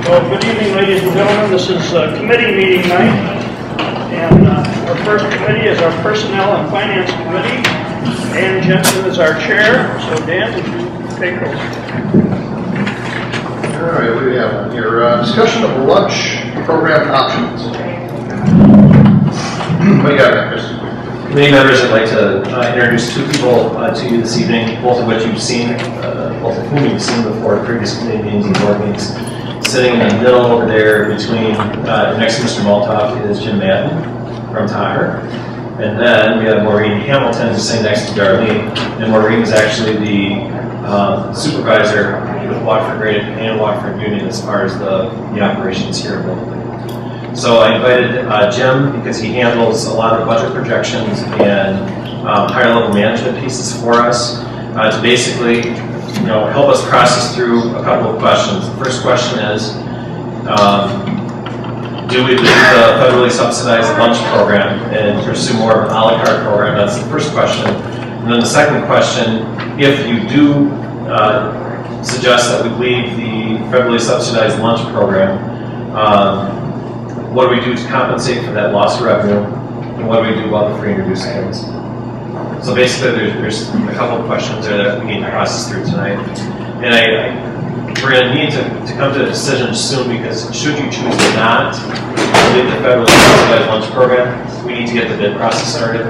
Well, good evening, ladies and gentlemen. This is committee meeting night, and our first committee is our Personnel and Finance Committee. Dan Jensen is our chair, so Dan, would you take over? All right, what do we have on here? Discussion of lunch program options. What do you got there, Chris? Committee members, I'd like to introduce two people to you this evening, both of which you've seen, both of whom you've seen before at previous committee meetings and board meetings. Sitting in the middle over there between, next to Mr. Maltoff is Jim Madden from Taher. And then we have Maureen Hamilton who's sitting next to Darlene. And Maureen is actually the supervisor with Waterford Graded and Waterford Union as far as the operations here locally. So I invited Jim because he handles a lot of budget projections and higher level management pieces for us to basically help us process through a couple of questions. The first question is, do we leave the federally subsidized lunch program and pursue more of an a la carte program? That's the first question. And then the second question, if you do suggest that we leave the federally subsidized lunch program, what do we do to compensate for that lost revenue? And what do we do about the free and reduced items? So basically, there's a couple of questions there that we need to process through tonight. And we're going to need to come to a decision soon, because should you choose to not leave the federally subsidized lunch program, we need to get the bid process started.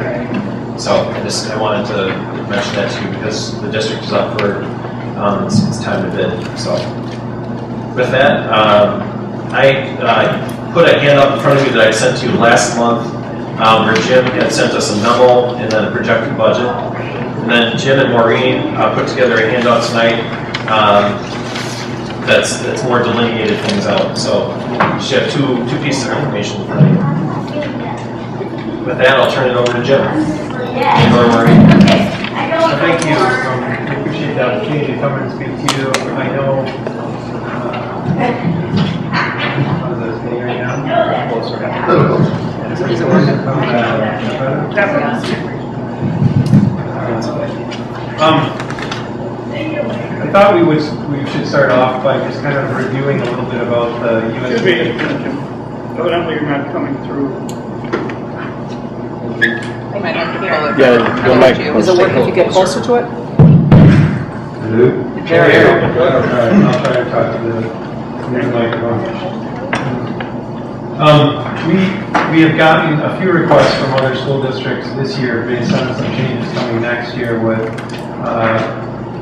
So I wanted to mention that to you because the district is up for it's time to bid. So with that, I put a handout in front of you that I sent to you last month. Where Jim had sent us a memo and then a projected budget. And then Jim and Maureen put together a handout tonight that's more delineated things out. So you should have two pieces of information in front of you. With that, I'll turn it over to Jim. And Maureen. Thank you. I appreciate the opportunity to come and speak to you. I know I thought we should start off by just kind of reviewing a little bit about the U.S. Excuse me, evidently you're not coming through. Yeah, your mic. Does it work if you get closer to it? There you go. I'll try to talk to the microphone. We have gotten a few requests from other school districts this year based on some changes coming next year with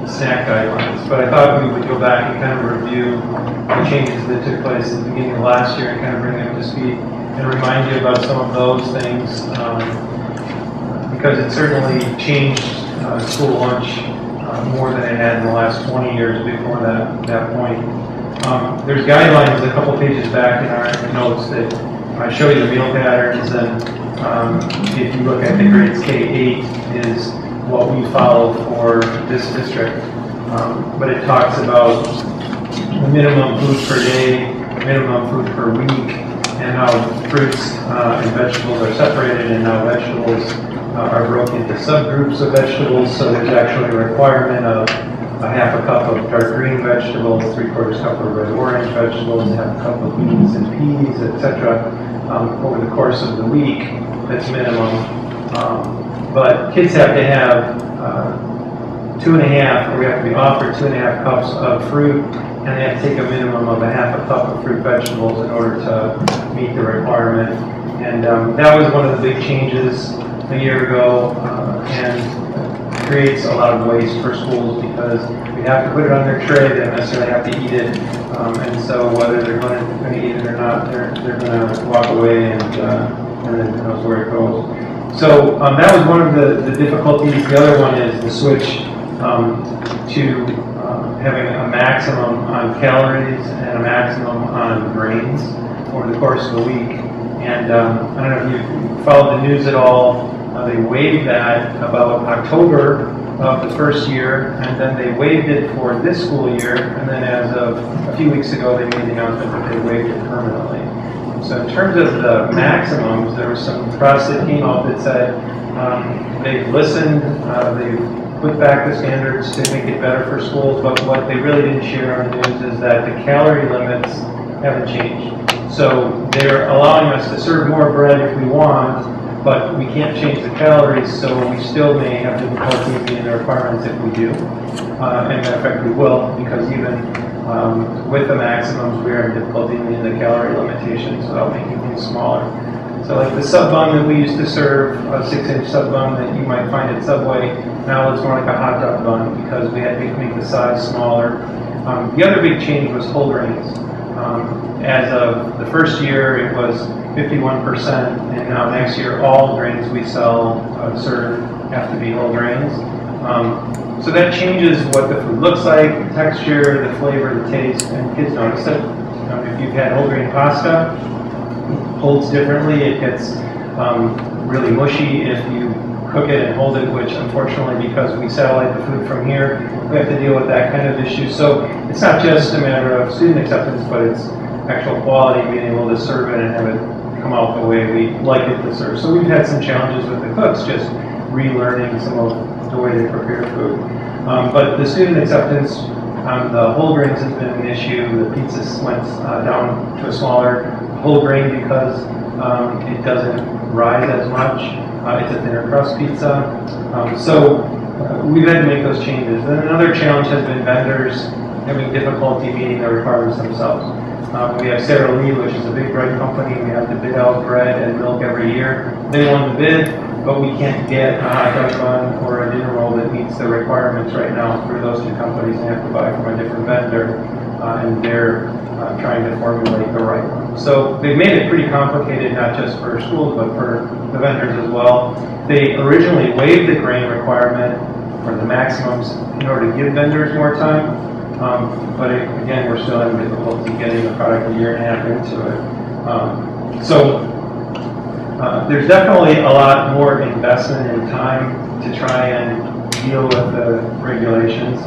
snack guidelines. But I thought we would go back and kind of review the changes that took place at the beginning of last year and kind of bring them to speed and remind you about some of those things because it certainly changed school lunch more than it had in the last 20 years before that point. There's guidelines a couple pages back in our notes that show you the meal patterns, and if you look at the grades K-8 is what we follow for this district. But it talks about the minimum food per day, minimum food per week, and how fruits and vegetables are separated, and how vegetables are broken into subgroups of vegetables. So there's actually a requirement of a half a cup of dark green vegetables, 3/4 cup of red orange vegetables, half a cup of beans and peas, etc. Over the course of the week. That's minimum. But kids have to have 2.5, or we have to be offered 2.5 cups of fruit, and they have to take a minimum of a half a cup of fruit vegetables in order to meet the requirement. And that was one of the big changes a year ago, and creates a lot of waste for schools because we have to put it on their tray. They don't necessarily have to eat it, and so whether they're going to eat it or not, they're going to walk away, and then who knows where it goes. So that was one of the difficulties. The other one is the switch to having a maximum on calories and a maximum on grains over the course of the week. And I don't know if you followed the news at all. They waived that about October of the first year, and then they waived it for this school year, and then as of a few weeks ago they made the announcement that they waived it permanently. So in terms of the maximums, there was some press that came out that said they've listened, they've put back the standards to make it better for schools, but what they really didn't share on the news is that the calorie limits haven't changed. So they're allowing us to serve more bread if we want, but we can't change the calories, so we still may have difficulty meeting the requirements if we do. And in fact, we will, because even with the maximums, we are having difficulty meeting the calorie limitations without making things smaller. So like the sub bun that we used to serve, a 6-inch sub bun that you might find at Subway, now it's more like a hot dog bun because we had to make the size smaller. The other big change was whole grains. As of the first year, it was 51%, and now next year, all grains we sell serve have to be whole grains. So that changes what the food looks like, the texture, the flavor, the taste, and kids notice it. If you've had whole grain pasta, it holds differently. It gets really mushy if you cook it and hold it, which unfortunately, because we satellite the food from here, we have to deal with that kind of issue. So it's not just a matter of student acceptance, but it's actual quality, being able to serve it and have it come out the way we like it to serve. So we've had some challenges with the cooks, just relearning some of the way they prepare food. But the student acceptance on the whole grains has been an issue. The pizza went down to a smaller whole grain because it doesn't rise as much. It's a thinner crust pizza. So we've had to make those changes. Then another challenge has been vendors having difficulty meeting the requirements themselves. We have Sarah Lee, which is a big bread company. We have to bid out bread and milk every year. They won the bid, but we can't get a hot dog bun or a dinner roll that meets the requirements right now through those two companies, and have to buy from a different vendor, and they're trying to formulate the right one. So they've made it pretty complicated, not just for schools, but for the vendors as well. They originally waived the grain requirement for the maximums in order to give vendors more time. But again, we're still having difficulty getting the product a year and a half into it. There's definitely a lot more investment in time to try and deal with the regulations.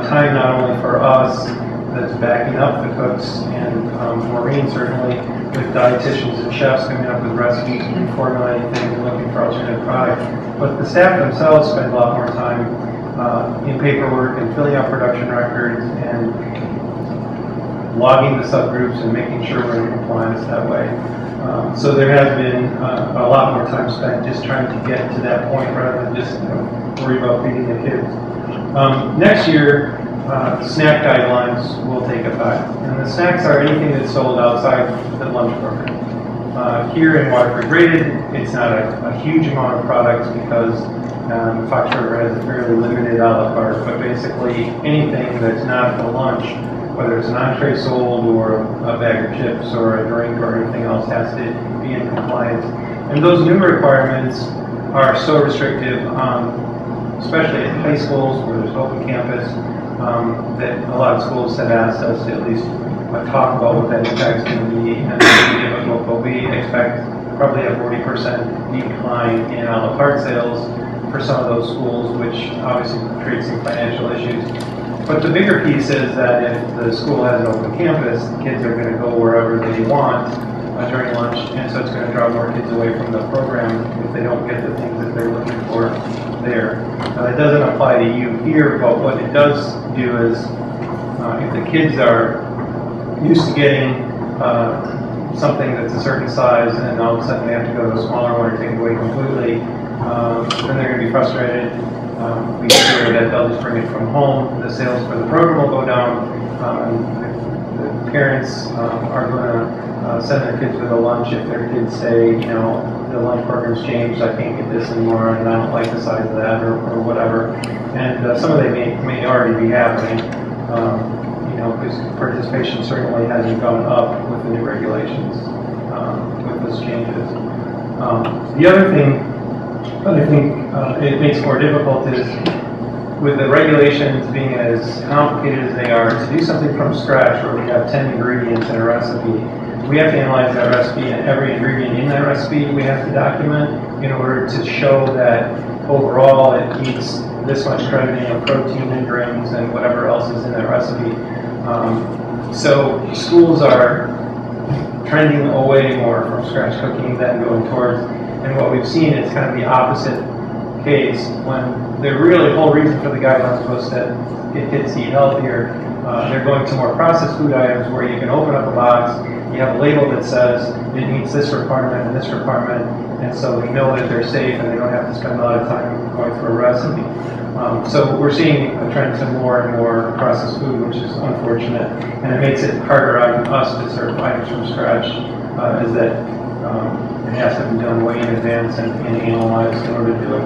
Time not only for us that's backing up the cooks and Maureen certainly, with dietitians and chefs coming up with recipes and formulating things and looking for alternative products, but the staff themselves spend a lot more time in paperwork and filling out production records and logging the subgroups and making sure we're in compliance that way. So there has been a lot more time spent just trying to get to that point rather than just worry about feeding the kids. Next year, snack guidelines will take effect. And the snacks are anything that's sold outside the lunch program. Here in Waterford Graded, it's not a huge amount of products because Fox River has a fairly limited a la carte, but basically anything that's not a lunch, whether it's an entree sold or a bag of chips or a drink or anything else, has to be in compliance. And those new requirements are so restrictive, especially at high schools where there's open campus, that a lot of schools have asked us to at least talk about what that impact is going to be, and it's difficult, but we expect probably a 40% decline in a la carte sales for some of those schools, which obviously creates some financial issues. But the bigger piece is that if the school has an open campus, kids are going to go wherever they want during lunch, and so it's going to draw more kids away from the program if they don't get the things that they're looking for there. Now, that doesn't apply to you here, but what it does do is if the kids are used to getting something that's a certain size and all of a sudden they have to go to a smaller one or take it away completely, then they're going to be frustrated. We fear that they'll just bring it from home. The sales for the program will go down. The parents are going to send their kids with a lunch if their kids say, you know, the lunch program's changed, I can't get this anymore, and I don't like the size of that, or whatever. And some of them may already be happening, you know, because participation certainly hasn't gone up with the new regulations, with those changes. The other thing that I think it makes more difficult is with the regulations being as complicated as they are, to do something from scratch where we have 10 ingredients in a recipe, we have to analyze that recipe, and every ingredient in that recipe we have to document in order to show that overall it meets this much crediting of protein and grains and whatever else is in that recipe. So schools are trending away more from scratch cooking than going towards, and what we've seen is kind of the opposite case when the really whole reason for the guidelines was that get kids to eat healthier. they're going to more processed food items where you can open up a box, you have a label that says it meets this requirement and this requirement, and so they know that they're safe and they don't have to spend a lot of time going through a recipe. So we're seeing a trend to more and more processed food, which is unfortunate, and it makes it harder on us to serve items from scratch, is that it has to be done way in advance and analyzed in order to do it.